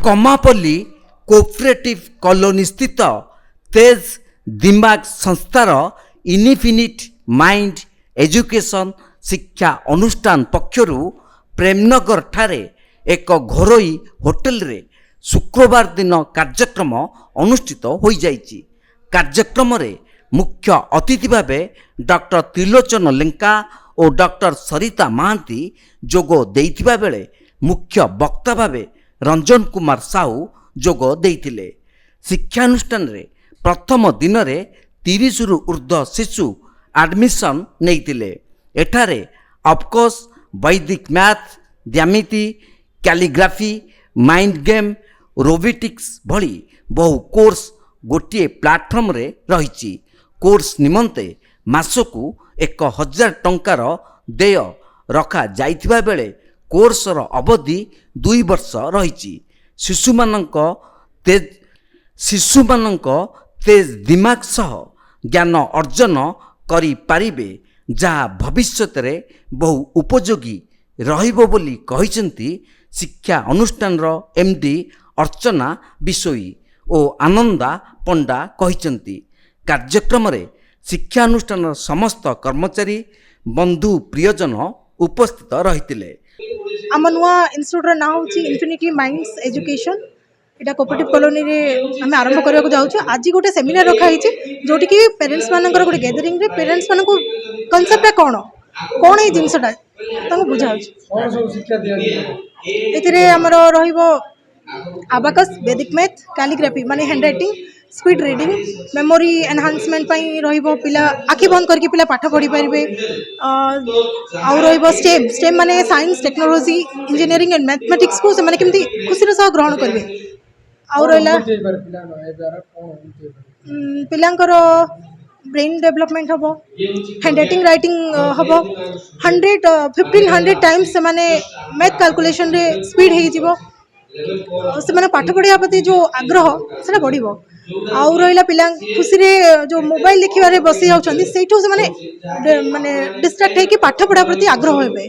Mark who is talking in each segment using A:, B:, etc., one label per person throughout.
A: कमापल्ली cooperative colony स्थित तेज दिमाग संस्थार इनफिनिट माइंड एजुकेशन शिक्षा अनुष्ठान पक्षरु प्रेमनगर ठारे एक घरोई होटेल रे शुक्रवार दिन कार्यक्रम अनुष्ठित हो जाइछि। कार्यक्रम रे मुख्य अतिथि भावे डॉक्टर त्रिलोचन लेंका और डॉक्टर सरिता महांती जोग देइथिबा बेले मुख्य वक्ता भावे रंजन कुमार साहू जोग देइथिले। शिक्षानुष्ठान रे प्रथम दिन रे 30 रु ऊर्ध्व शिशु एडमिशन नेइथिले। एठारे ऑफकोर्स वैदिक मैथ ज्यामिति कैलीग्राफी माइंड गेम रोबोटिक्स भली बहु कोर्स गोटे प्लाटफर्म रे रहिछि। कोर्स निमंते मासकु 1000 टंकार देय रखा जाइथिबा बेले कोर्सर अवधि 2 वर्ष रहिछि। शिशुमानंक तेज दिमाग सह ज्ञान अर्जन करि पारिबे जहाँ भविष्य रे बहु उपयोगी रहिबो बोली कहिसेंती शिक्षा अनुष्ठान एमडी अर्चना बिशोई और आनंदा पंडा कहिसेंती। कार्यक्रम रे शिक्षा अनुष्ठान समस्त कर्मचारी बंधु प्रियजन उपस्थित रहितिले।
B: आम नुआ इन्स्टिट्यूट ना हूँ इनफिनिटी माइंड्स एजुकेशन एटा कोऑपरेटिव कॉलोनी रे आम आरंभ करने जाऊँ। आज गोटे सेमिनार रखाई जोटि कि पेरेंट्स मानकर गोटे गैदरिंग रे पेरेंट्स मान कनसेप्ट कौन कौन ये जिनसटा बुझा आमर आबाकस वैदिक मैथ कैलीग्राफी माने hand writing speed reading memory enhancement पिला आखि बंद करके पिला पाठ पढ़ी पारे। आउ स्टेम स्टेम माने science technology engineering and mathematics को से केमती खुशी सह ग्रहण करेंगे। आउ रहा पिलांकर ब्रेन डेवलपमेंट हम हैंड राइटिंग राइटिंग हम 1500 टाइम्स से मैथ कैलकुलेशन रे स्पीड हो पाठ पढ़ा प्रति जो आग्रह से बढ़। आउ रहा पिला खुशी रे जो मोबाइल देखिबारे बसी जाउछन्ती सेठो से माने डिस्ट्रैक्ट है कि पाठ पढ़ा प्रति आग्रह हेबे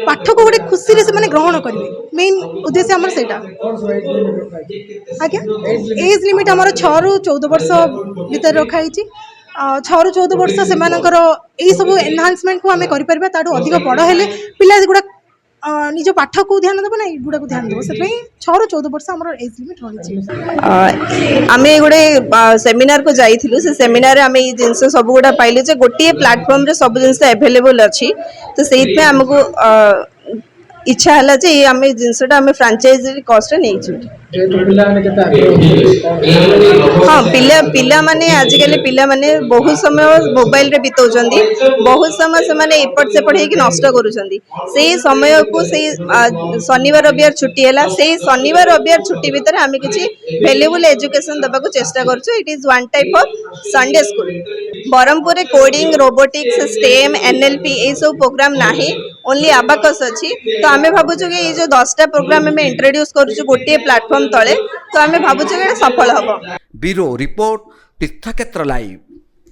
B: पाठ को गोटे खुशी रे से ग्रहण करेंगे। मेन उद्देश्य हमर सेटा आज्ञा एज लिमिट हमर 6 रु 14 वर्ष भीतर रखाई 6 रु 14 वर्ष से यही सब एनहांसमेंट को आम कर अधिक बड़ हेले पिला गुड़ा निज पाठ को ध्यान देव ना गुड़ा को ध्यान देव से 6 रु 14 वर्ष आम एज लिमिट रही।
C: आम गोटे सेमिनार को जाइलु से सेमिनार आम ये जिनस सब गुड़ा पाइलु जे गोटे प्लाटफर्म रे सब जिनस एभेलेबल अच्छी तो से आमको इच्छा है जे आम जिनसटा आम फ्रांचाइज कॉस्ट नहीं। हाँ पिला माने आजिकल पिला माने बहुत समय मोबाइल रे बिताउछंदी बहुत समय से एपट सेपट होगी नष्ट करूछंदी से समय को से शनिवार रविवार छुट्टी है से शनिवार रविवार छुट्टी भितर आम किसी वैल्यूएबल एजुकेशन देवा चेष्टा करछु। It is one type of Sunday school. Berhampur रे कोडिंग रोबोटिक्स स्टेम एनएलपी ये सब प्रोग्राम नाही ओनली आबाकस अच्छी तो आम भावुँ कि ये जो 10टा प्रोग्राम में इंट्रोड्यूस करूँ गोटे प्लाटफर्म तले तो आम भावुँ कि सफल हम।
A: ब्यूरो रिपोर्ट तीर्थक्षेत्र लाइव।